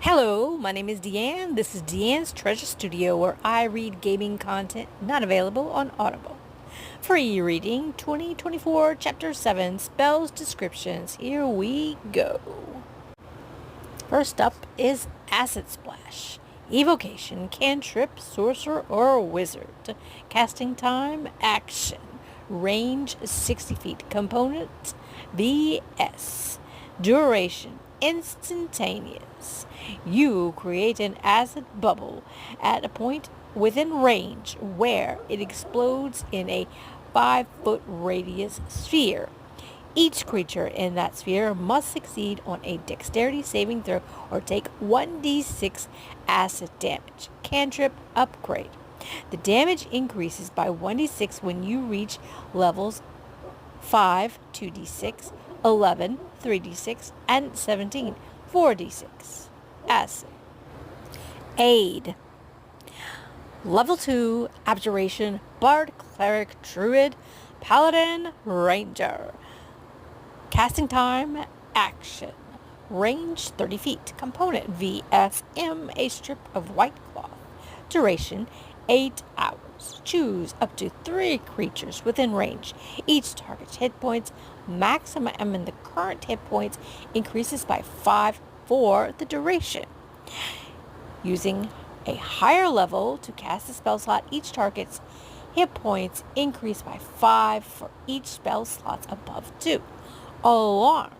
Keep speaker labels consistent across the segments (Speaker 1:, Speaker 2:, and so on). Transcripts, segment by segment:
Speaker 1: Hello, my name is Deanne. This is Deanne's Treasure Studio, where I read gaming content not available on Audible. Free reading 2024 Chapter 7 Spells Descriptions. Here we go. First up is Acid Splash. Evocation, cantrip, sorcerer, or wizard. Casting time, action. Range 60 feet. Component, VS. Duration, instantaneous. You create an acid bubble at a point within range where it explodes in a 5-foot radius sphere. Each creature in that sphere must succeed on a dexterity saving throw or take 1d6 acid damage. Cantrip upgrade. The damage increases by 1d6 when you reach levels 5, 2d6, 11, 3d6, and 17, 4d6. Acid. Aid. Level 2, Abjuration, Bard, Cleric, Druid, Paladin, Ranger. Casting time, action. Range 30 feet. Component VSM, a strip of white cloth. Duration 8 hours. Choose up to 3 creatures within range. Each target's hit points maximum and the current hit points increases by 5 for the duration. Using a higher level to cast a spell slot, each target's hit points increase by 5 for each spell slot above 2. Alarm.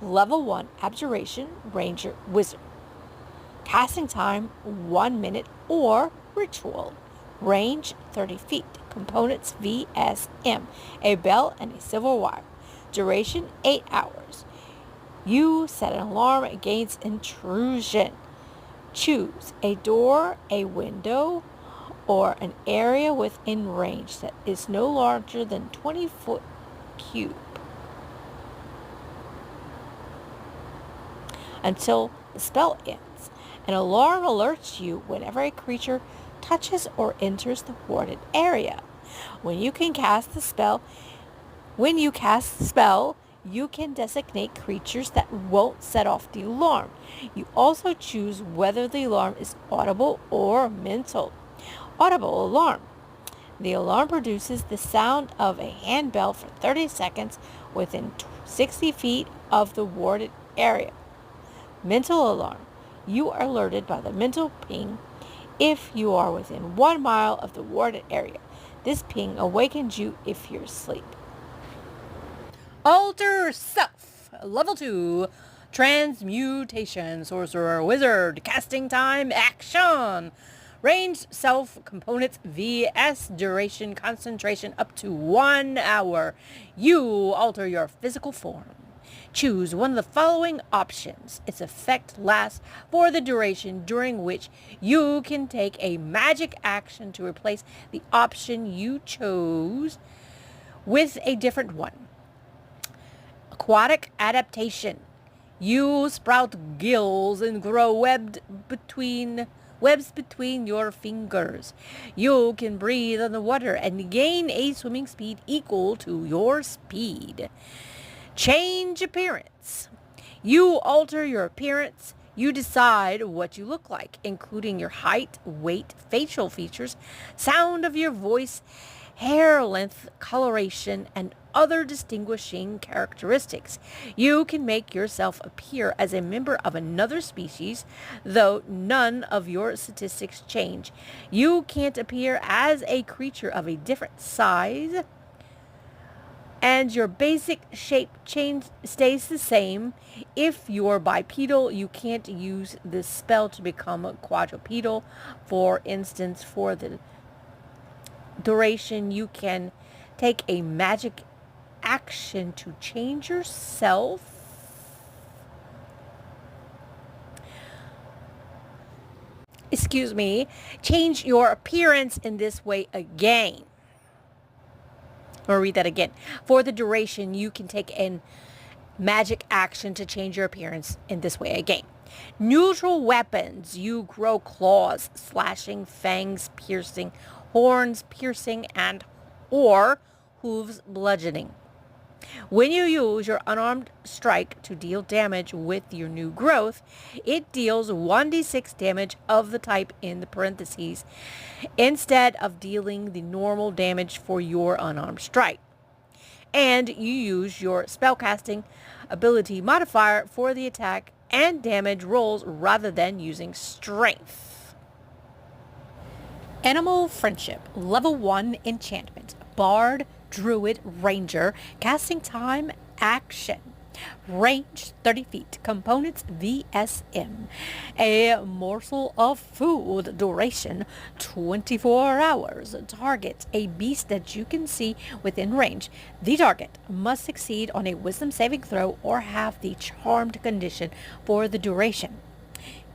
Speaker 1: Level 1 Abjuration, Ranger, Wizard. Casting time 1 minute or ritual. Range 30 feet. Components VSM, a bell and a silver wire. Duration 8 hours. You set an alarm against intrusion. Choose a door, a window, or an area within range that is no larger than 20 foot cube until the spell ends. An alarm alerts you whenever a creature touches or enters the warded area. When you cast the spell, you can designate creatures that won't set off the alarm. You also choose whether the alarm is audible or mental. Audible alarm. The alarm produces the sound of a handbell for 30 seconds within 60 feet of the warded area. Mental alarm. You are alerted by the mental ping if you are within 1 mile of the warded area. This ping awakens you if you're asleep. Alter Self. Level 2. Transmutation. Sorcerer, Wizard. Casting time, action. Range, self, components, VS, duration, concentration, up to 1 hour. You alter your physical form. Choose one of the following options. Its effect lasts for the duration during which you can take a magic action to replace the option you chose with a different one. Aquatic adaptation. You sprout gills and grow webs between your fingers. You can breathe on the water and gain a swimming speed equal to your speed. Change appearance. You alter your appearance. You decide what you look like, including your height, weight, facial features, sound of your voice, hair length, coloration, and other distinguishing characteristics. You can make yourself appear as a member of another species, though none of your statistics change. You can't appear as a creature of a different size, and your basic shape stays the same. If you're bipedal, you can't use this spell to become quadrupedal. For instance, for the duration, you can take a magic action to change yourself. Change your appearance in this way again. I'll read that again. For the duration, you can take a magic action to change your appearance in this way again. Neutral weapons. You grow claws, slashing, fangs, piercing, horns, piercing, and or hooves, bludgeoning. When you use your unarmed strike to deal damage with your new growth, it deals 1d6 damage of the type in the parentheses instead of dealing the normal damage for your unarmed strike. And you use your spellcasting ability modifier for the attack and damage rolls rather than using strength. Animal Friendship, Level 1 Enchantment, Bard, Druid, Ranger, Casting Time, Action. Range 30 feet. Components VSM. A morsel of food. Duration 24 hours. Target a beast that you can see within range. The target must succeed on a wisdom saving throw or have the charmed condition for the duration.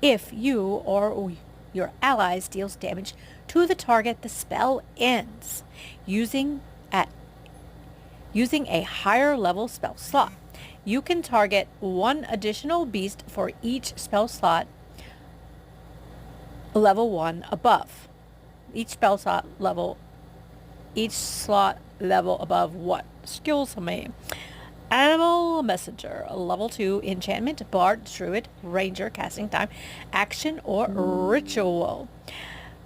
Speaker 1: If you or your allies deals damage to the target, the spell ends using a higher level spell slot. You can target one additional beast for each spell slot level 1 above. Each slot level above what? Skills me. Animal Messenger, Level 2 Enchantment, Bard, Druid, Ranger, Casting Time, Action, or Ritual.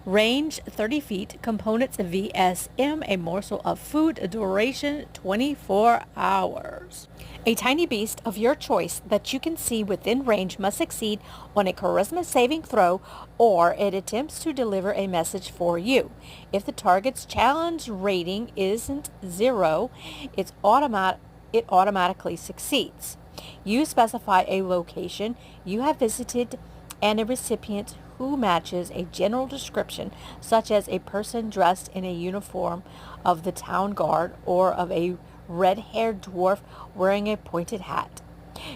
Speaker 1: Range 30 feet. Components VSM, a morsel of food. Duration 24 hours. A tiny beast of your choice that you can see within range must succeed on a charisma saving throw or it attempts to deliver a message for you. If the target's challenge rating isn't 0, it automatically succeeds. You specify a location you have visited and a recipient who matches a general description, such as a person dressed in a uniform of the town guard or of a red-haired dwarf wearing a pointed hat.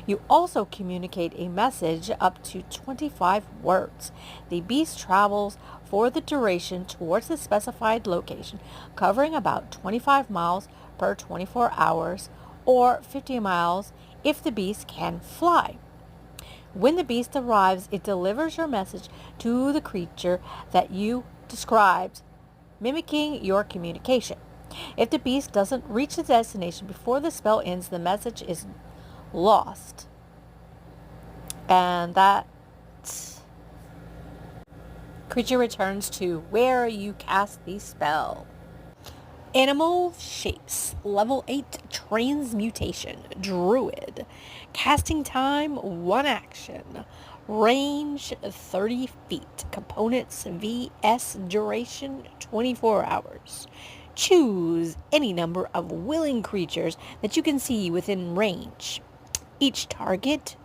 Speaker 1: You also communicate a message up to 25 words. The beast travels for the duration towards the specified location, covering about 25 miles per 24 hours or 50 miles if the beast can fly. When the beast arrives, it delivers your message to the creature that you described, mimicking your communication. If the beast doesn't reach the destination before the spell ends, the message is lost. And that creature returns to where you cast the spell. Animal Shapes, Level 8 Transmutation, Druid. Casting Time, 1 action. Range 30 feet. Components VS. Duration 24 hours. Choose any number of willing creatures that you can see within range. Each target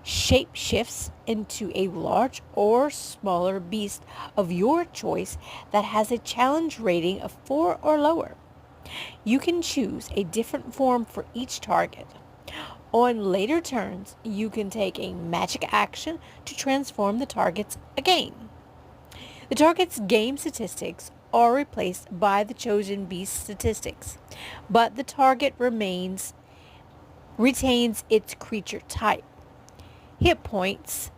Speaker 1: shape shifts into a large or smaller beast of your choice that has a challenge rating of 4 or lower. You can choose a different form for each target. On later turns, you can take a magic action to transform the targets again. The target's game statistics are replaced by the chosen beast statistics, but the target retains its creature type. Hit point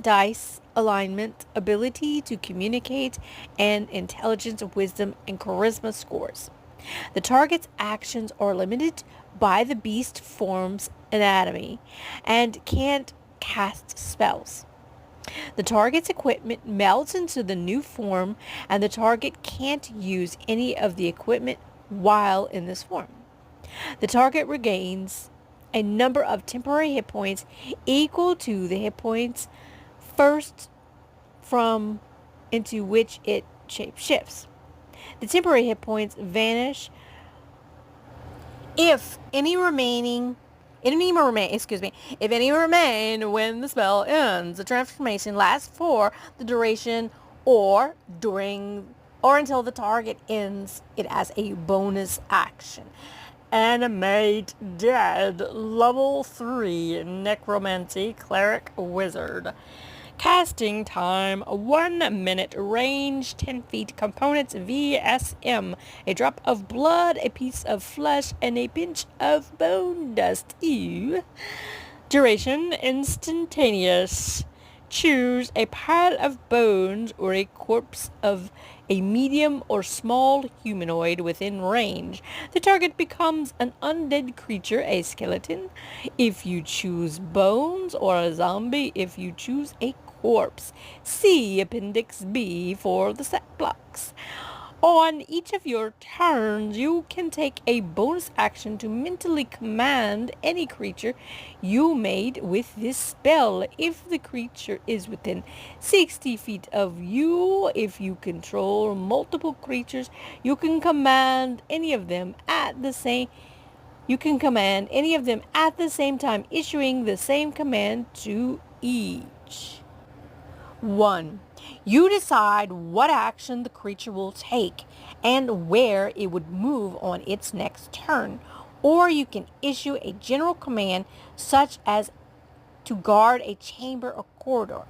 Speaker 1: dice, alignment, ability to communicate, and intelligence, wisdom, and charisma scores. The target's actions are limited by the beast form's anatomy and can't cast spells. The target's equipment melds into the new form, and the target can't use any of the equipment while in this form. The target regains a number of temporary hit points equal to the hit points first from into which it shapeshifts. The temporary hit points vanish if any remain when the spell ends. The transformation lasts for the duration or until the target ends it as a bonus action. Animate Dead, Level 3 Necromancy, Cleric, Wizard. Casting time 1 minute. Range 10 feet. Components VSM. A drop of blood, a piece of flesh, and a pinch of bone dust. Ew. Duration instantaneous. choose a pile of bones or a corpse of a medium or small humanoid within range, the target becomes an undead creature, a skeleton, if you choose bones, or a zombie if you choose a corpse. See Appendix B for the set blocks. On each of your turns, you can take a bonus action to mentally command any creature you made with this spell. If the creature is within 60 feet of you, if you control multiple creatures, you can command any of them at the same time, issuing the same command to each. 1. You decide what action the creature will take and where it would move on its next turn. Or you can issue a general command such as to guard a chamber or corridor.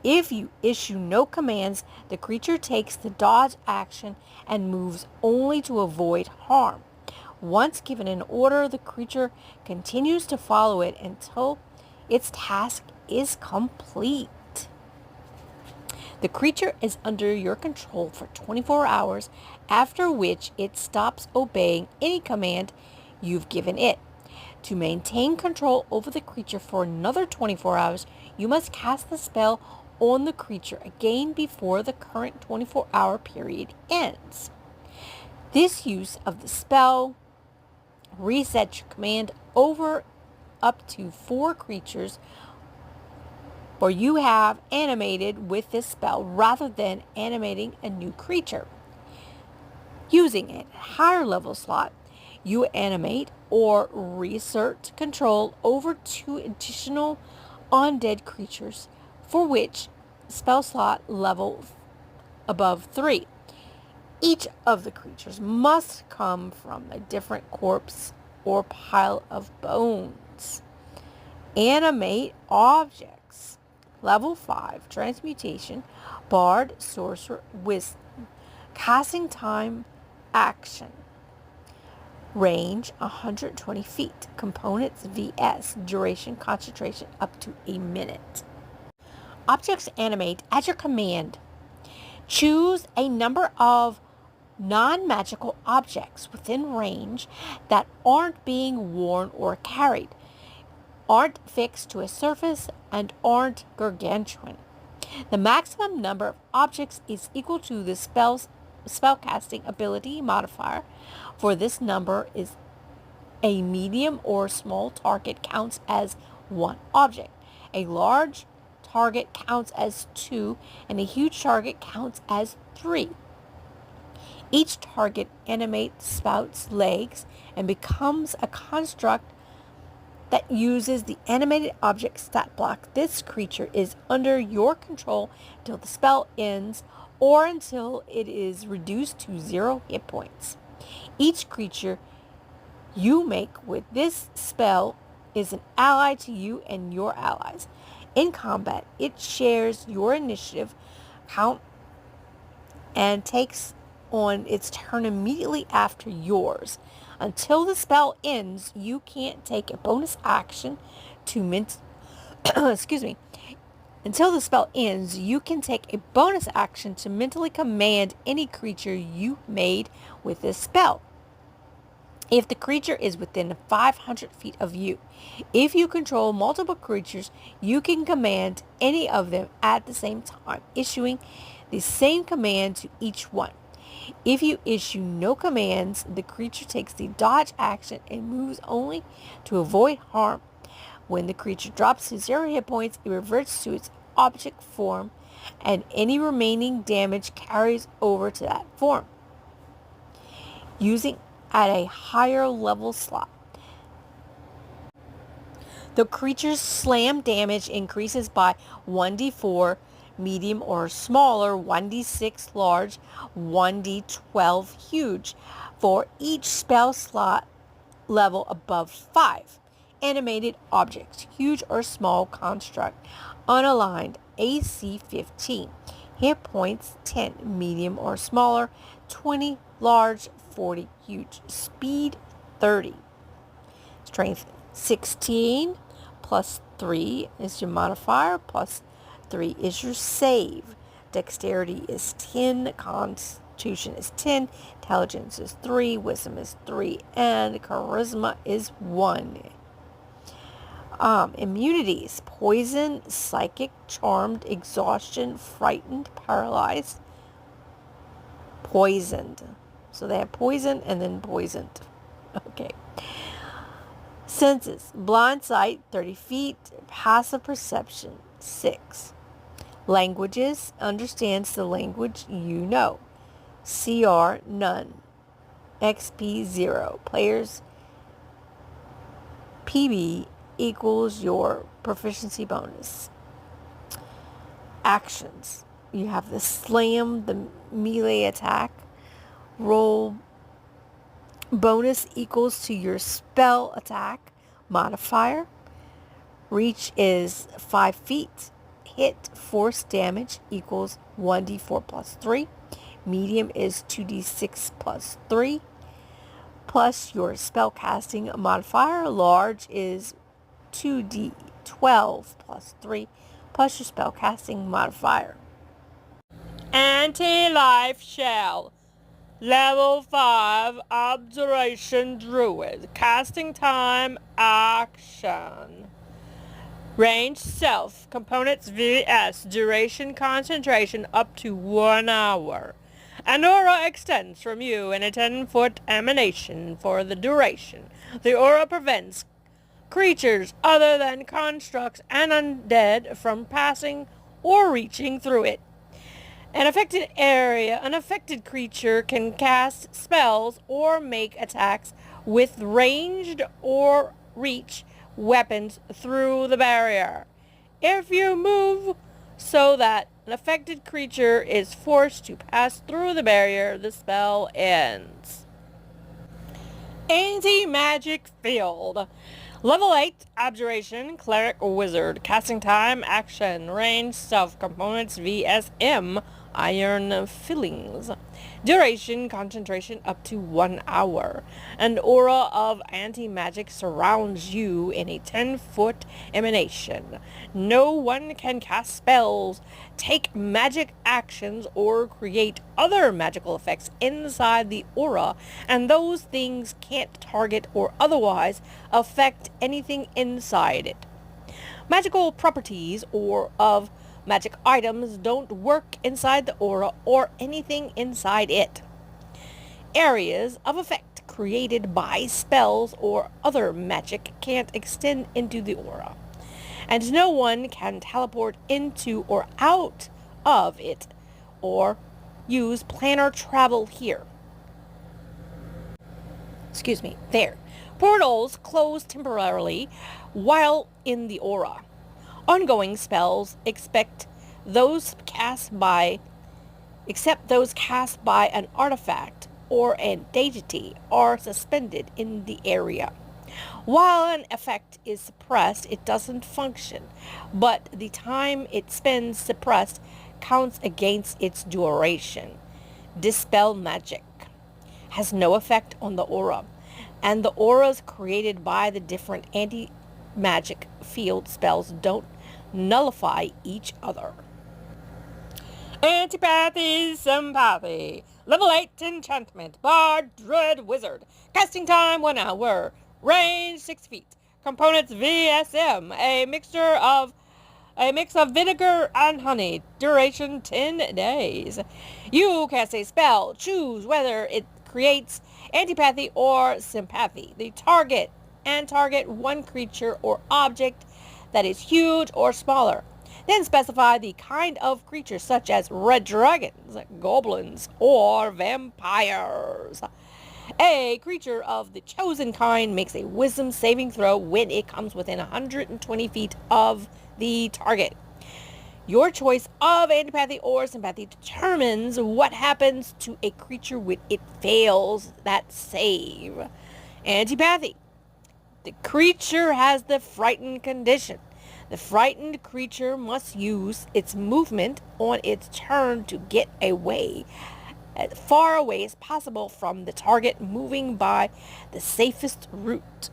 Speaker 1: If you issue no commands, the creature takes the dodge action and moves only to avoid harm. Once given an order, the creature continues to follow it until its task is complete. The creature is under your control for 24 hours, after which it stops obeying any command you've given it. To maintain control over the creature for another 24 hours, you must cast the spell on the creature again before the current 24-hour period ends. This use of the spell resets your command over up to 4 creatures or you have animated with this spell rather than animating a new creature. Using a higher level slot, you animate or reassert control over 2 additional undead creatures for which spell slot level above 3. Each of the creatures must come from a different corpse or pile of bones. Animate objects. Level 5, Transmutation, Bard, Sorcerer, Wisdom. Casting time, action. Range, 120 feet. Components, VS. Duration, concentration, up to a minute. Objects animate at your command. Choose a number of non-magical objects within range that aren't being worn or carried, aren't fixed to a surface, and aren't gargantuan. The maximum number of objects is equal to the spellcasting ability modifier. For this number is a medium or small target counts as 1 object. A large target counts as 2, and a huge target counts as 3. Each target animates, spouts, legs, and becomes a construct that uses the animated object stat block. This creature is under your control until the spell ends or until it is reduced to 0 hit points. Each creature you make with this spell is an ally to you and your allies. In combat, it shares your initiative count and takes on its turn immediately after yours. Until the spell ends, you can't take a bonus action to Until the spell ends, you can take a bonus action to mentally command any creature you made with this spell. If the creature is within 500 feet of you, if you control multiple creatures, you can command any of them at the same time, issuing the same command to each one. If you issue no commands, the creature takes the dodge action and moves only to avoid harm. When the creature drops to 0 hit points, it reverts to its object form, and any remaining damage carries over to that form. Using at a higher level slot, the creature's slam damage increases by 1d4 medium or smaller, 1d6 large, 1d12 huge for each spell slot level above 5. Animated objects, huge or small construct, unaligned, AC 15. Hit points 10, medium or smaller, 20, large, 40, huge. Speed 30. Strength 16 plus 3 is your modifier, plus 3 is your save. Dexterity is 10. Constitution is 10. Intelligence is 3. Wisdom is 3. And charisma is 1. Immunities: poison, psychic, charmed, exhaustion, frightened, paralyzed, poisoned. So they have poison and then poisoned. Okay. Senses: blind sight, 30 feet. Passive perception, 6. Languages: understands the language you know. CR, none. XP, 0. Players PB equals your proficiency bonus. Actions: you have the slam, the melee attack. Roll bonus equals to your spell attack modifier. Reach is 5 feet. Hit force damage equals 1d4 plus 3. Medium is 2d6 plus 3. Plus your spell casting modifier. Large is 2d12 plus 3. Plus your spell casting modifier. Anti-life shell. Level 5 Observation Druid. Casting time action. Range self. Components VS. Duration concentration up to 1 hour. An aura extends from you in a 10-foot emanation for the duration. The aura prevents creatures other than constructs and undead from passing or reaching through it. An affected creature can cast spells or make attacks with ranged or reach weapons through the barrier. If you move so that an affected creature is forced to pass through the barrier, the spell ends. Anti-magic field. Level 8 Abjuration, Cleric, Wizard. Casting time, action, range, self, components, VSM, iron fillings. Duration, concentration up to 1 hour. An aura of anti-magic surrounds you in a 10-foot emanation. No one can cast spells, take magic actions, or create other magical effects inside the aura, and those things can't target or otherwise affect anything inside it. Magical properties of magic items don't work inside the aura or anything inside it. Areas of effect created by spells or other magic can't extend into the aura, and no one can teleport into or out of it or use planar travel here. There. Portals close temporarily while in the aura. Ongoing spells except those cast by an artifact or a deity are suspended in the area. While an effect is suppressed, it doesn't function, but the time it spends suppressed counts against its duration. Dispel magic has no effect on the aura, and the auras created by the different anti-magic field spells don't nullify each other. Antipathy, sympathy. Level 8 enchantment. Bard, druid, wizard. Casting time 1 hour. Range 6 feet. Components VSM. A mix of vinegar and honey. Duration 10 days. You cast a spell. Choose whether it creates antipathy or sympathy. Target one creature or object that is huge or smaller. Then specify the kind of creature, such as red dragons, goblins, or vampires. A creature of the chosen kind makes a wisdom saving throw when it comes within 120 feet of the target. Your choice of antipathy or sympathy determines what happens to a creature when it fails that save. Antipathy. The creature has the frightened condition. The frightened creature must use its movement on its turn to get away, as far away as possible from the target, moving by the safest route.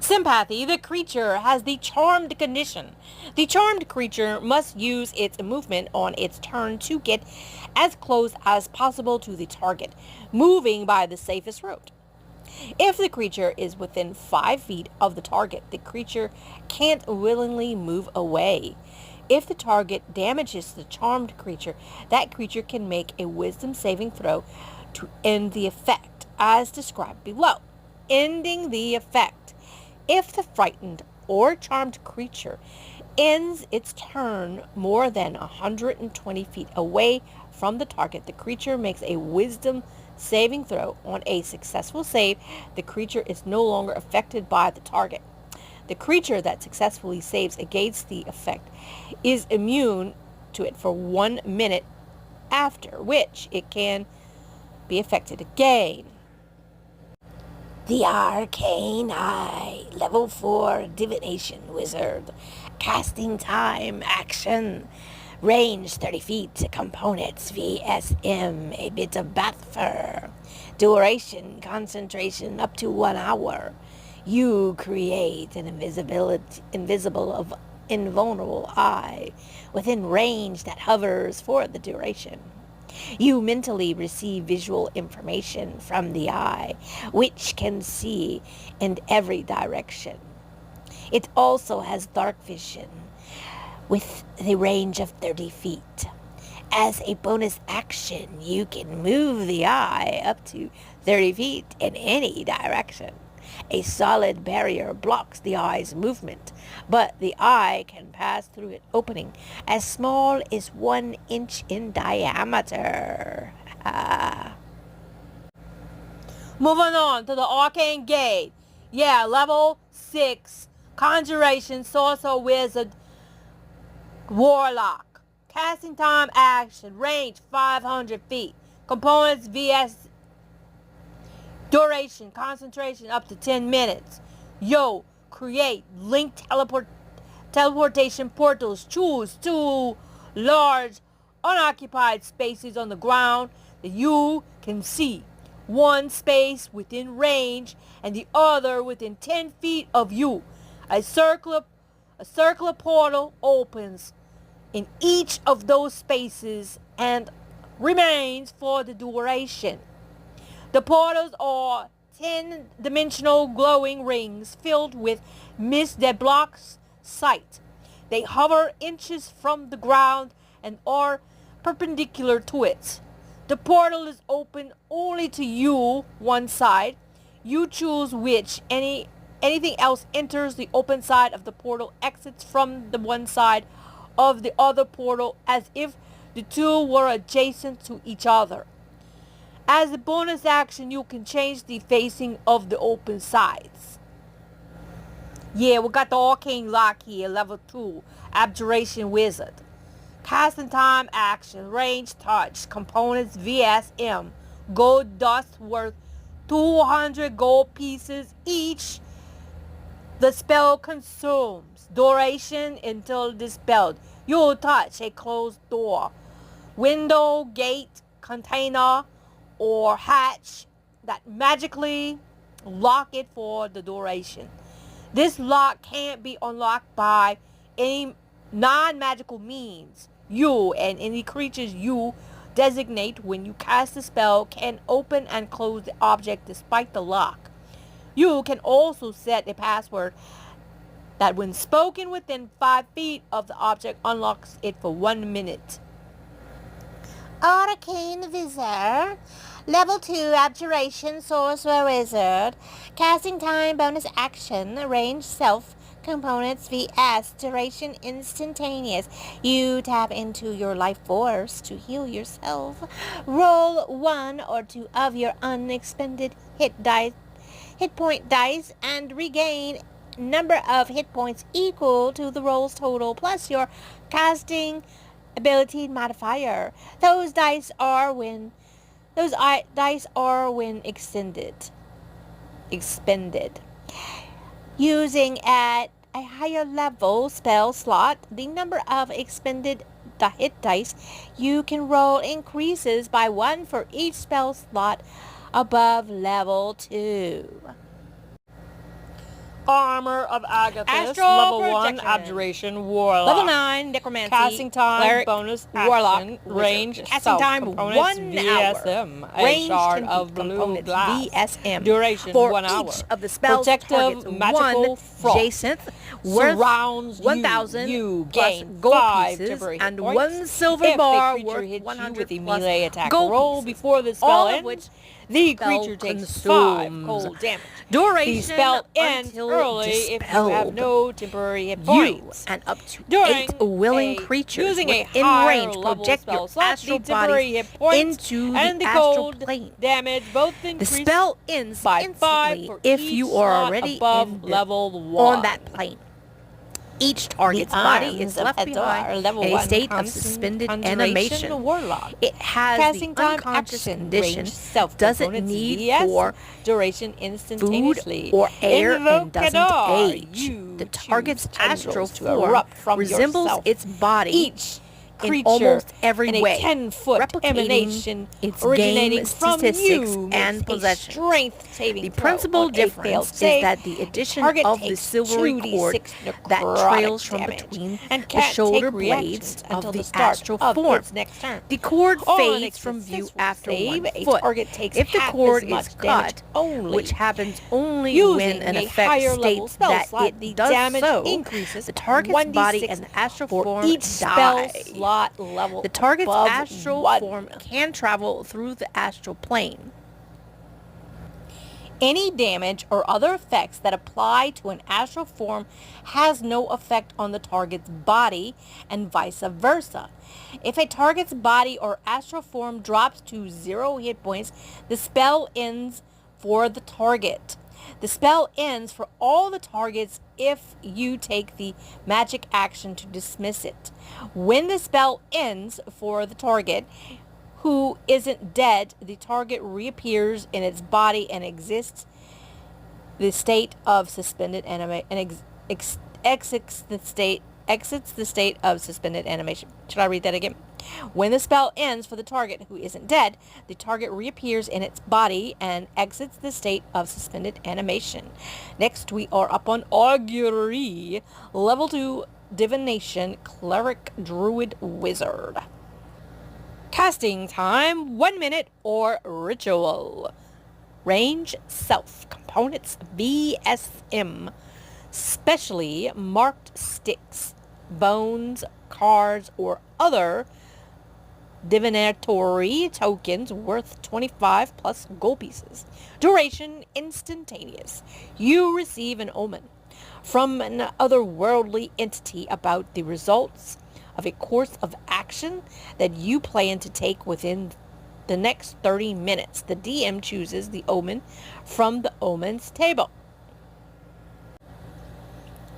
Speaker 1: Sympathy. The creature has the charmed condition. The charmed creature must use its movement on its turn to get as close as possible to the target, moving by the safest route. If the creature is within 5 feet of the target, the creature can't willingly move away. If the target damages the charmed creature, that creature can make a wisdom saving throw to end the effect, as described below. Ending the effect. If the frightened or charmed creature ends its turn more than 120 feet away from the target, the creature makes a wisdom saving throw. On a successful save, the creature is no longer affected by the target. The creature that successfully saves against the effect is immune to it for 1 minute, after which it can be affected again. The Arcane Eye, Level 4 Divination Wizard. Casting time, action. Range 30 feet, components VSM, a bit of bat fur. Duration, concentration up to 1 hour. You create an invulnerable eye within range that hovers for the duration. You mentally receive visual information from the eye, which can see in every direction. It also has dark vision with the range of 30 feet. As a bonus action, you can move the eye up to 30 feet in any direction. A solid barrier blocks the eye's movement, but the eye can pass through an opening as small as 1 inch in diameter. Moving on to the Arcane Gate. Yeah, level 6. Conjuration, Sorcerer, Wizard, Warlock. Casting time, action. Range 500 feet. Components vs. Duration, concentration up to 10 minutes. Yo, create link teleportation portals. Choose 2 large unoccupied spaces on the ground that you can see. One space within range and the other within 10 feet of you. A circular portal opens in each of those spaces and remains for the duration. The portals are 10-dimensional glowing rings filled with mist that blocks sight. They hover inches from the ground and are perpendicular to it. The portal is open only to you, one side. You choose which. Anything else enters the open side of the portal, exits from the one side of the other portal as if the two were adjacent to each other. As a bonus action, you can change the facing of the open sides. Yeah, we got the Arcane Lock here, level 2, Abjuration Wizard. Casting time, action, range, touch, components VSM. Gold dust worth 200 gold pieces each. The spell consumes. Duration until dispelled. You'll touch a closed door, window, gate, container, or hatch that magically lock it for the duration. This lock can't be unlocked by any non-magical means. You and any creatures you designate when you cast the spell can open and close the object despite the lock. You can also set a password that when spoken within 5 feet of the object unlocks it for 1 minute. Arcane Visor, Level 2 Abjuration Sorcerer Wizard. Casting time, bonus action, range self, components vs. Duration instantaneous. You tap into your life force to heal yourself. Roll 1 or 2 of your unexpended hit point dice and regain number of hit points equal to the roll's total plus your casting ability modifier. Those dice are when expended. Using at a higher level spell slot, the number of expended hit dice you can roll increases by 1 for each spell slot above level 2.
Speaker 2: Armor of Agathis,
Speaker 1: Astral
Speaker 2: level 1,
Speaker 1: projection.
Speaker 2: Abjuration, Warlock.
Speaker 1: Level 9, Necromancy.
Speaker 2: Casting time,
Speaker 1: Cleric,
Speaker 2: bonus
Speaker 1: Warlock,
Speaker 2: action,
Speaker 1: Wizard.
Speaker 2: range,
Speaker 1: Casting
Speaker 2: self,
Speaker 1: time,
Speaker 2: components,
Speaker 1: 1
Speaker 2: VSM,
Speaker 1: hour.
Speaker 2: a
Speaker 1: Range,
Speaker 2: shard
Speaker 1: 10
Speaker 2: of
Speaker 1: feet.
Speaker 2: blue
Speaker 1: Components,
Speaker 2: glass,
Speaker 1: VSM.
Speaker 2: duration,
Speaker 1: For
Speaker 2: 1 hour.
Speaker 1: each of the spells
Speaker 2: Protective
Speaker 1: targets
Speaker 2: magical
Speaker 1: 1
Speaker 2: frost.
Speaker 1: jacinth worth
Speaker 2: Surrounds
Speaker 1: 1,000
Speaker 2: you
Speaker 1: plus
Speaker 2: gain
Speaker 1: gold
Speaker 2: 5
Speaker 1: pieces
Speaker 2: temporary hit
Speaker 1: and
Speaker 2: points.
Speaker 1: 1 silver
Speaker 2: If
Speaker 1: bar
Speaker 2: the creature
Speaker 1: worth
Speaker 2: hits you
Speaker 1: 100
Speaker 2: with a
Speaker 1: plus
Speaker 2: melee attack
Speaker 1: gold
Speaker 2: roll
Speaker 1: pieces,
Speaker 2: before the spell
Speaker 1: all of
Speaker 2: ends,
Speaker 1: which
Speaker 2: the
Speaker 1: spell
Speaker 2: creature takes 5
Speaker 1: consumes.
Speaker 2: cold damage.
Speaker 1: Duration
Speaker 2: The spell ends
Speaker 1: until
Speaker 2: early if you have
Speaker 1: dispelled.
Speaker 2: no temporary hit
Speaker 1: You
Speaker 2: points.
Speaker 1: and up to
Speaker 2: During
Speaker 1: 8 willing creatures
Speaker 2: using a
Speaker 1: within
Speaker 2: higher
Speaker 1: range
Speaker 2: level
Speaker 1: project
Speaker 2: spell
Speaker 1: your
Speaker 2: slot,
Speaker 1: astral
Speaker 2: the temporary
Speaker 1: bodies
Speaker 2: hit points
Speaker 1: into
Speaker 2: and
Speaker 1: the
Speaker 2: the
Speaker 1: astral
Speaker 2: cold
Speaker 1: plane.
Speaker 2: damage both
Speaker 1: The
Speaker 2: increase
Speaker 1: spell ends
Speaker 2: by 5
Speaker 1: instantly
Speaker 2: for
Speaker 1: if
Speaker 2: each
Speaker 1: you are
Speaker 2: slot
Speaker 1: already
Speaker 2: above level 1.
Speaker 1: on that plane. Each target's body is left behind
Speaker 2: level
Speaker 1: in a
Speaker 2: 1
Speaker 1: state of suspended animation.
Speaker 2: Warlock.
Speaker 1: It has
Speaker 2: Casting
Speaker 1: the
Speaker 2: time,
Speaker 1: unconscious
Speaker 2: action,
Speaker 1: condition,
Speaker 2: range, self
Speaker 1: doesn't
Speaker 2: components,
Speaker 1: need
Speaker 2: VS,
Speaker 1: for
Speaker 2: duration
Speaker 1: food
Speaker 2: instantaneously.
Speaker 1: or air and doesn't
Speaker 2: Invocador,
Speaker 1: age.
Speaker 2: you
Speaker 1: The target's
Speaker 2: choose
Speaker 1: astral
Speaker 2: tendrils to
Speaker 1: form
Speaker 2: erupt from
Speaker 1: resembles
Speaker 2: yourself.
Speaker 1: its body
Speaker 2: Each
Speaker 1: in
Speaker 2: creature
Speaker 1: almost every
Speaker 2: in a
Speaker 1: way,
Speaker 2: 10-foot
Speaker 1: replicating
Speaker 2: emanation
Speaker 1: its
Speaker 2: originating
Speaker 1: game
Speaker 2: from
Speaker 1: statistics
Speaker 2: you
Speaker 1: and
Speaker 2: makes a
Speaker 1: possessions.
Speaker 2: strength saving
Speaker 1: The
Speaker 2: throw.
Speaker 1: principal
Speaker 2: On a failed
Speaker 1: difference is
Speaker 2: save,
Speaker 1: that the addition
Speaker 2: target
Speaker 1: of the
Speaker 2: takes
Speaker 1: silvery
Speaker 2: 2d6
Speaker 1: cord that
Speaker 2: necrotic
Speaker 1: trails from
Speaker 2: damage
Speaker 1: between
Speaker 2: and
Speaker 1: the
Speaker 2: can't
Speaker 1: shoulder
Speaker 2: take
Speaker 1: blades
Speaker 2: reactions until
Speaker 1: of
Speaker 2: the
Speaker 1: the
Speaker 2: start
Speaker 1: astral
Speaker 2: of
Speaker 1: form.
Speaker 2: its next turn.
Speaker 1: The cord
Speaker 2: On a
Speaker 1: fades from view
Speaker 2: successful
Speaker 1: after
Speaker 2: save,
Speaker 1: 1
Speaker 2: a
Speaker 1: foot.
Speaker 2: target takes
Speaker 1: If the
Speaker 2: half
Speaker 1: cord
Speaker 2: as much
Speaker 1: is
Speaker 2: damage
Speaker 1: cut,
Speaker 2: only.
Speaker 1: which happens only
Speaker 2: Using
Speaker 1: when an
Speaker 2: a
Speaker 1: effect
Speaker 2: higher level
Speaker 1: states
Speaker 2: spell
Speaker 1: that
Speaker 2: slot, the
Speaker 1: it does
Speaker 2: damage
Speaker 1: so,
Speaker 2: increases
Speaker 1: the target's
Speaker 2: 1d6
Speaker 1: body and the astral
Speaker 2: for
Speaker 1: form
Speaker 2: each spell
Speaker 1: die.
Speaker 2: slot level
Speaker 1: The target's
Speaker 2: above
Speaker 1: astral
Speaker 2: 1.
Speaker 1: form can travel through the astral plane.
Speaker 2: Any damage or other effects that apply to an astral form has no effect on the target's body, and vice versa. If a target's body or astral form drops to 0 hit points, the spell ends for the target. The spell ends for all the targets if you take the magic action to dismiss it. When the spell ends for the target who isn't dead, the target reappears in its body and exits the state of suspended animation exits the state of suspended animation. Should I read that again? When the spell ends for the target who isn't dead, the target reappears in its body and exits the state of suspended animation. Next, we are up on Augury, level 2, Divination, Cleric, Druid, Wizard. Casting time, 1 minute or ritual. Range, self. Components, VSM. Specially marked sticks, bones, cards, or other divinatory tokens worth 25 plus gold pieces. Duration, instantaneous. You receive an omen from an otherworldly entity about the results of a course of action that you plan to take within the next 30 minutes. The DM chooses the omen from the omens table.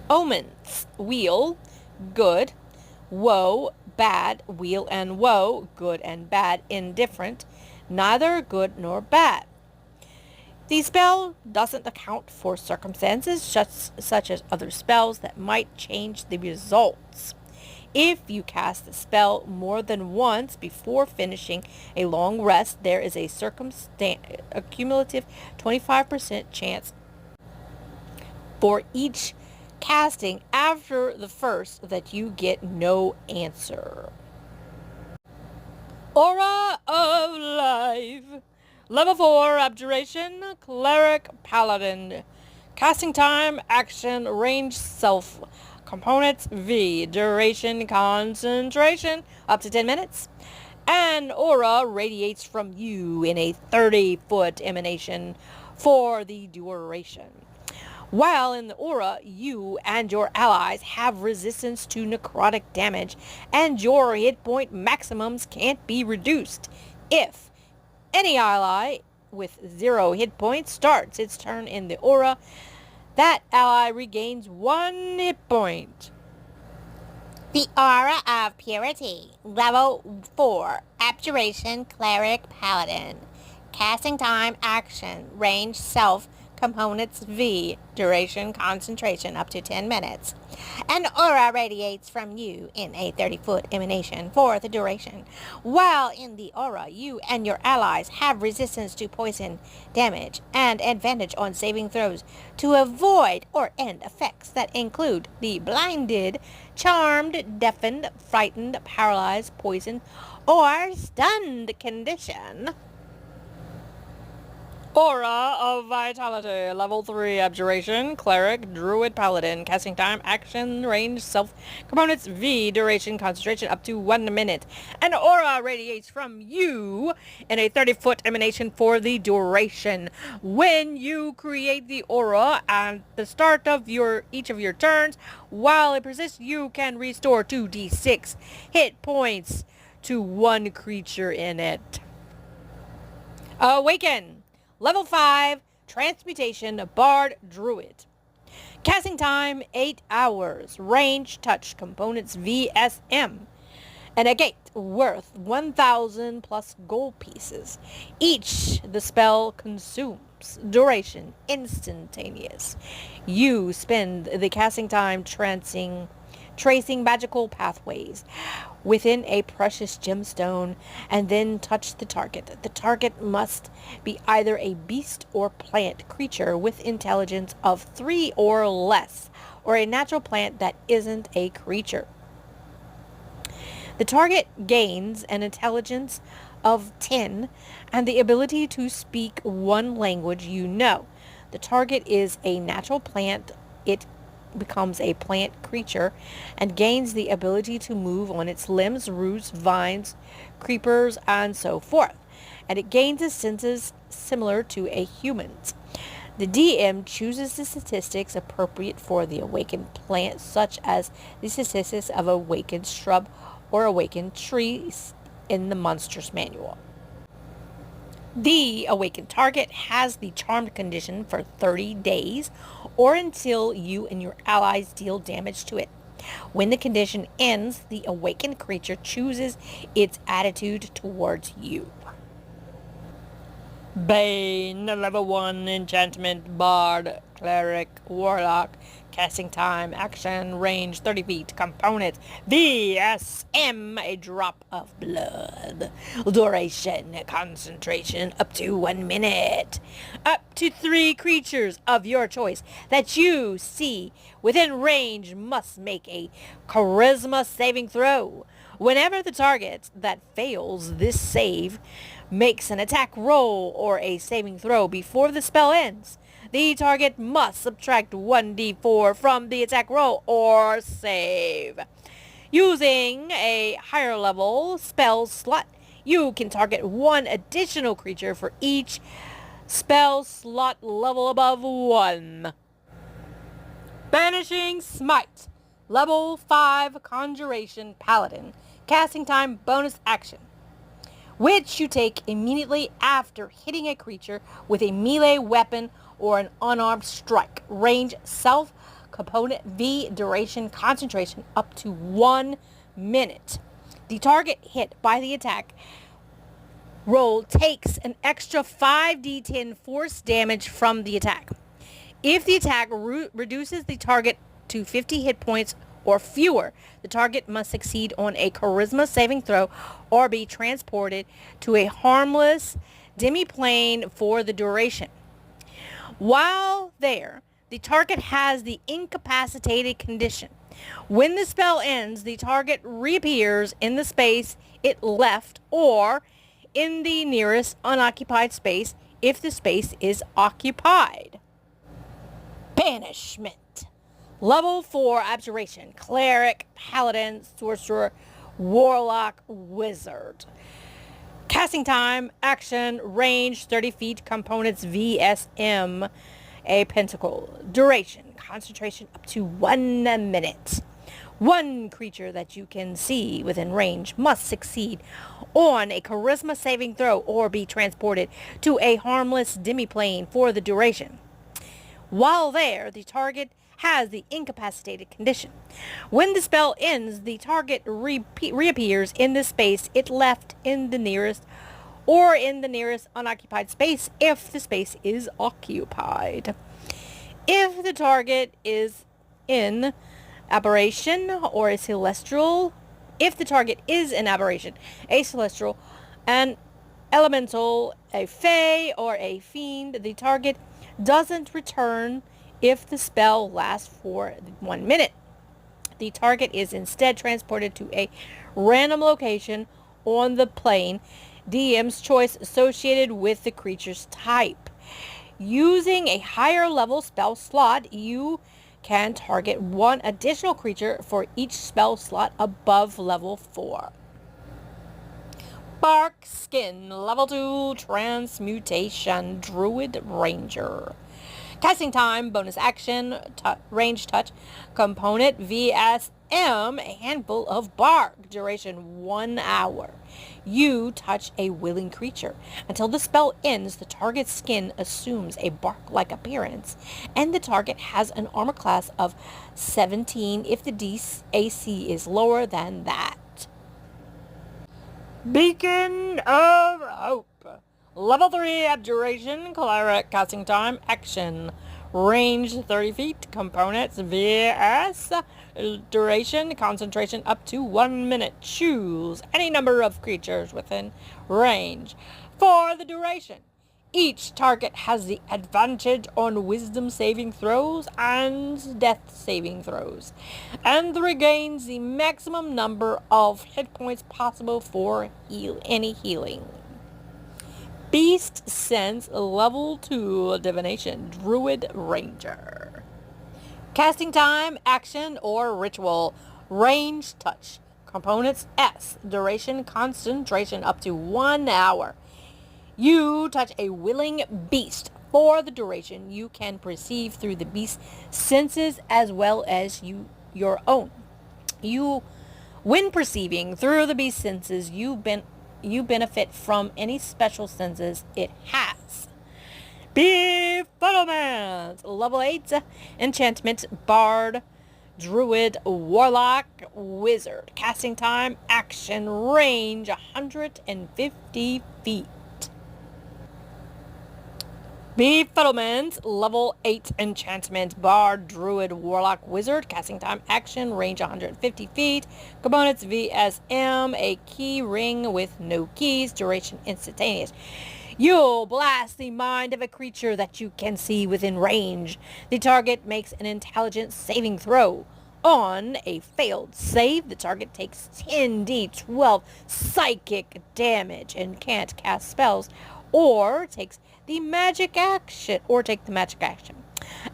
Speaker 2: Omens: wheel, good; woe, bad; wheel and woe, good and bad; indifferent, neither good nor bad. The spell doesn't account for circumstances such as other spells that might change the results. If you cast the spell more than once before finishing a long rest, there is a cumulative 25% chance for each casting after the first that you get no answer. Aura of Life. Level 4, Abjuration, Cleric, Paladin. Casting time, action, range, self. Components, V. Duration, concentration, up to 10 minutes. An aura radiates from you in a 30-foot emanation for the duration. While in the aura, you and your allies have resistance to necrotic damage, and your hit point maximums can't be reduced. If any ally with 0 hit points starts its turn in the aura, that ally regains 1 hit point.
Speaker 3: The Aura of Purity, Level 4, Abjuration, Cleric, Paladin. Casting time, action, range, self. components V, duration, concentration up to 10 minutes. An aura radiates from you in a 30-foot emanation for the duration. While in the aura, you and your allies have resistance to poison damage and advantage on saving throws to avoid or end effects that include the blinded, charmed, deafened, frightened, paralyzed, poisoned, or stunned condition.
Speaker 2: Aura of Vitality, Level 3, Abjuration, Cleric, Druid, Paladin, Casting Time, Action, Range, Self, Components, V, Duration, Concentration, up to 1 minute. An aura radiates from you in a 30-foot emanation for the duration. When you create the aura at the start of each of your turns, while it persists, you can restore 2d6 hit points to one creature in it. Awaken! Level 5, Transmutation, Bard, Druid. Casting time, 8 hours. Range, touch, components, VSM. And a gate worth 1,000 plus gold pieces. Each the spell consumes. Duration, instantaneous. You spend the casting time tracing magical pathways within a precious gemstone and then touch the target. The target must be either a beast or plant creature with intelligence of 3 or less, or a natural plant that isn't a creature. The target gains an intelligence of 10 and the ability to speak one language you know. The target is a natural plant. It becomes a plant creature and gains the ability to move on its limbs, roots, vines, creepers, and so forth. And it gains its senses similar to a human's. The DM chooses the statistics appropriate for the awakened plant, such as the statistics of awakened shrub or awakened trees in the monster's manual. The awakened target has the charmed condition for 30 days or until you and your allies deal damage to it. When the condition ends, the awakened creature chooses its attitude towards you. Bane, Level 1, Enchantment, Bard, Cleric, Warlock, Casting Time, Action, Range, 30 feet, Components, VSM, a drop of blood, Duration, Concentration, up to 1 minute. Up to 3 creatures of your choice that you see within range must make a Charisma saving throw. Whenever the target that fails this save makes an attack roll or a saving throw before the spell ends, the target must subtract 1d4 from the attack roll or save. Using a higher level spell slot, you can target 1 additional creature for each spell slot level above 1. Banishing Smite, Level 5, Conjuration, Paladin. Casting time, bonus action, which you take immediately after hitting a creature with a melee weapon or an unarmed strike. Range, self, component V, duration, concentration, up to 1 minute. The target hit by the attack roll takes an extra 5d10 force damage from the attack. If the attack reduces the target to 50 hit points or fewer, the target must succeed on a Charisma saving throw or be transported to a harmless demiplane for the duration. While there, the target has the incapacitated condition. When the spell ends, the target reappears in the space it left or in the nearest unoccupied space if the space is occupied. Banishment. Level 4, Abjuration, Cleric, Paladin, Sorcerer, Warlock, Wizard. Casting time, action, range, 30 feet, components, VSM, a pentacle. Duration, concentration, up to 1 minute. 1 creature that you can see within range must succeed on a Charisma saving throw or be transported to a harmless demiplane for the duration. While there, the target has the incapacitated condition. When the spell ends, the target reappears in the space it left in the nearest or in the nearest unoccupied space if the space is occupied. If the target is in aberration or a celestial, if the target is an aberration, a celestial, an elemental, a fae, or a fiend, the target doesn't return if the spell lasts for 1 minute. The target is instead transported to a random location on the plane, DM's choice associated with the creature's type. Using a higher level spell slot, you can target one additional creature for each spell slot above level 4. Bark Skin, level 2, Transmutation, Druid Ranger. Casting time, bonus action, range touch, component VSM, a handful of bark, duration 1 hour. You touch a willing creature. Until the spell ends, the target's skin assumes a bark-like appearance, and the target has an armor class of 17 if the AC is lower than that. Beacon of Hope. Level 3 Abjuration, Cleric, casting time, action. Range 30 feet, components VS, duration, concentration up to 1 minute. Choose any number of creatures within range. For the duration, each target has the advantage on wisdom saving throws and death saving throws, and regains the maximum number of hit points possible for any healing. Beast Sense, level 2, Divination, Druid Ranger. Casting time, action, or ritual. Range touch. Components S. Duration, concentration up to 1 hour. You touch a willing beast. For the duration, you can perceive through the beast's senses as well as your own. When perceiving through the beast's senses, you benefit from any special senses it has. Befuddlement, level 8, enchantment, bard, druid, warlock, wizard. Casting time, action, range 150 feet. Befuddlement, level 8, enchantment, bard, druid, warlock, wizard. Casting time, action, range 150 feet. Components VSM, a key ring with no keys, duration instantaneous. You'll blast the mind of a creature that you can see within range. The target makes an intelligence saving throw. On a failed save, the target takes 10d12 psychic damage and can't cast spells or take the magic action.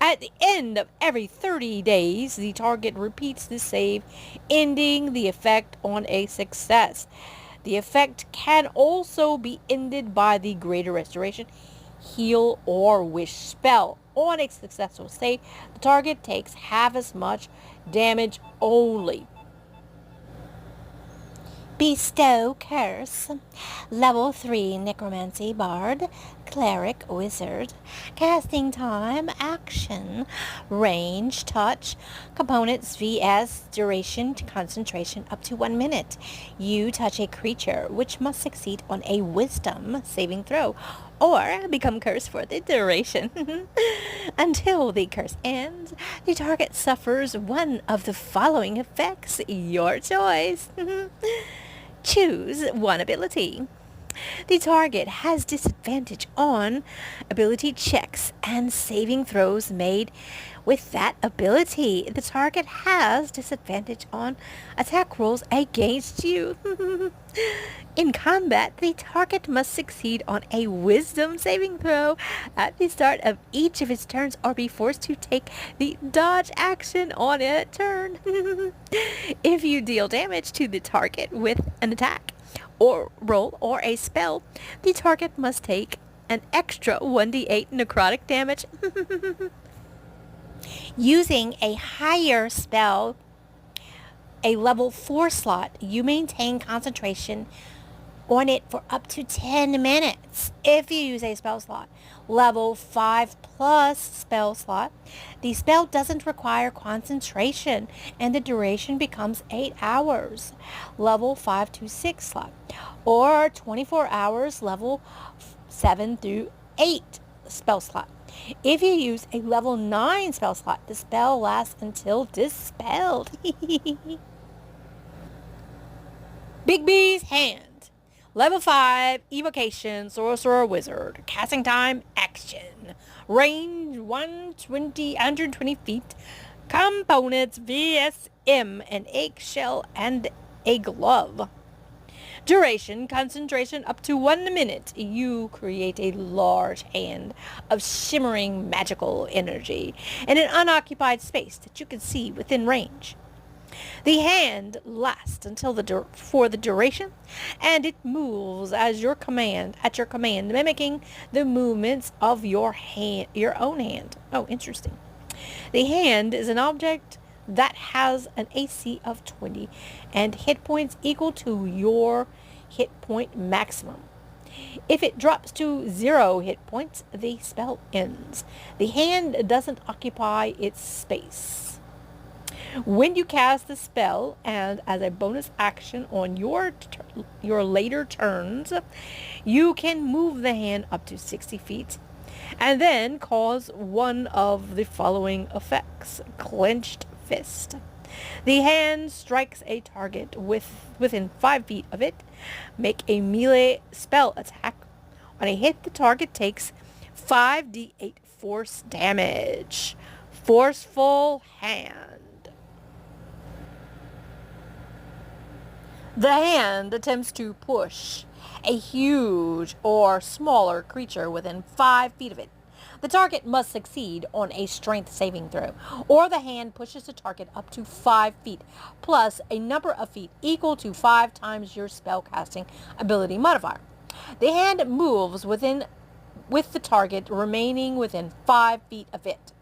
Speaker 2: At the end of every 30 days, the target repeats the save, ending the effect on a success. The effect can also be ended by the Greater Restoration, Heal, or Wish spell. On a successful save, the target takes half as much damage only.
Speaker 3: Bestow Curse, level 3 Necromancy, Bard, Cleric, Wizard. Casting time, action, range, touch, components VS, duration, concentration up to 1 minute. You touch a creature which must succeed on a wisdom saving throw or become cursed for the duration. Until the curse ends, the target suffers one of the following effects. Your choice. Choose one ability. The target has disadvantage on ability checks and saving throws made with that ability. The target has disadvantage on attack rolls against you. In combat, the target must succeed on a wisdom saving throw at the start of each of its turns or be forced to take the dodge action on a turn. If you deal damage to the target with an attack or roll or a spell, the target must take an extra 1d8 necrotic damage. Using a higher spell, a level 4 slot, you maintain concentration on it for up to 10 minutes. If you use a spell slot, level 5 plus spell slot, the spell doesn't require concentration and the duration becomes 8 hours. Level 5 to 6 slot, or 24 hours, level 7 through 8 spell slot. If you use a level 9 spell slot, the spell lasts until dispelled.
Speaker 2: Big B's Hand. Level 5, Evocation, Sorcerer Wizard. Casting time, action. Range 120 feet. Components, VSM, an eggshell, and a glove. Duration, concentration up to 1 minute. You create a large hand of shimmering magical energy in an unoccupied space that you can see within range. The hand lasts until for the duration, and it moves at your command, mimicking the movements of your own hand. Oh, interesting. The hand is an object that has an AC of 20 and hit points equal to your hit point maximum. If it drops to 0 hit points, the spell ends. The hand doesn't occupy its space. When you cast the spell, and as a bonus action on your later turns, you can move the hand up to 60 feet and then cause one of the following effects. Clenched fist. The hand strikes a target within 5 feet of it. Make a melee spell attack. On a hit, the target takes 5d8 force damage. Forceful Hand. The hand attempts to push a huge or smaller creature within 5 feet of it. The target must succeed on a strength saving throw, or the hand pushes the target up to 5 feet, plus a number of feet equal to 5 times your spellcasting ability modifier. The hand moves with the target remaining within 5 feet of it.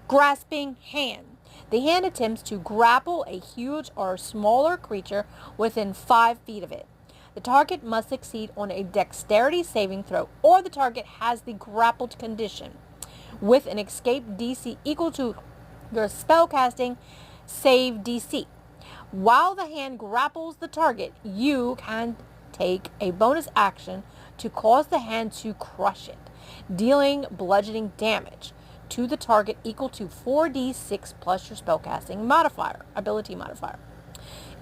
Speaker 2: Grasping Hand. The hand attempts to grapple a huge or smaller creature within 5 feet of it. The target must succeed on a dexterity saving throw, or the target has the grappled condition, with an escape DC equal to your spellcasting save DC. While the hand grapples the target, you can take a bonus action to cause the hand to crush it, dealing bludgeoning damage to the target equal to 4d6 plus your spellcasting ability modifier.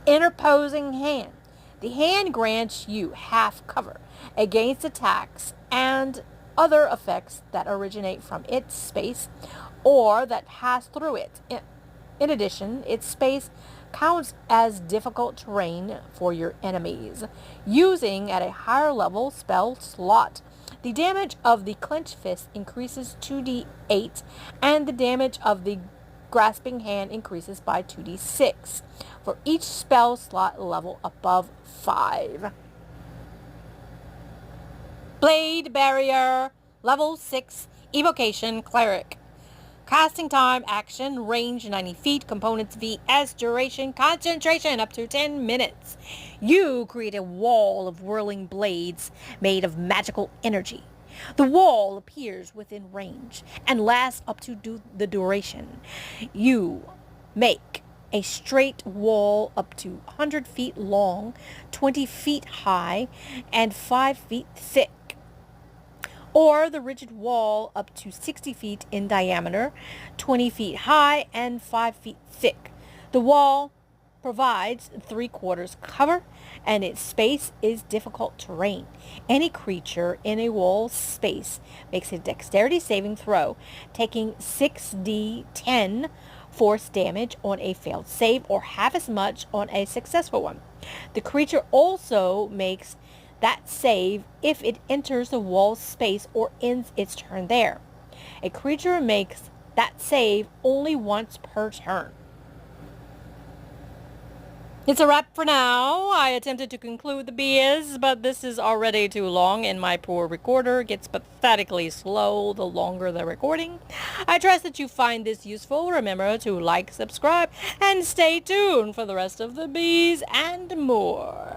Speaker 2: Interposing Hand. The hand grants you half cover against attacks and other effects that originate from its space or that pass through it. In addition, its space counts as difficult terrain for your enemies. Using at a higher level spell slot, the damage of the clenched fist increases 2d8, and the damage of the grasping hand increases by 2d6 for each spell slot level above 5. Blade Barrier, level 6, Evocation Cleric. Casting time, action, range 90 feet, components VS, duration, concentration up to 10 minutes. You create a wall of whirling blades made of magical energy. The wall appears within range and lasts up to the duration. You make a straight wall up to 100 feet long, 20 feet high, and 5 feet thick, or the rigid wall up to 60 feet in diameter, 20 feet high, and 5 feet thick. The wall provides 3/4 cover, and its space is difficult terrain. Any creature in a wall space makes a dexterity saving throw, taking 6d10 force damage on a failed save, or half as much on a successful one. The creature also makes that save if it enters the wall space or ends its turn there. A creature makes that save only once per turn. It's a wrap for now. I attempted to conclude the BS, but this is already too long, and my poor recorder gets pathetically slow the longer the recording. I trust that you find this useful. Remember to like, subscribe, and stay tuned for the rest of the bees and more.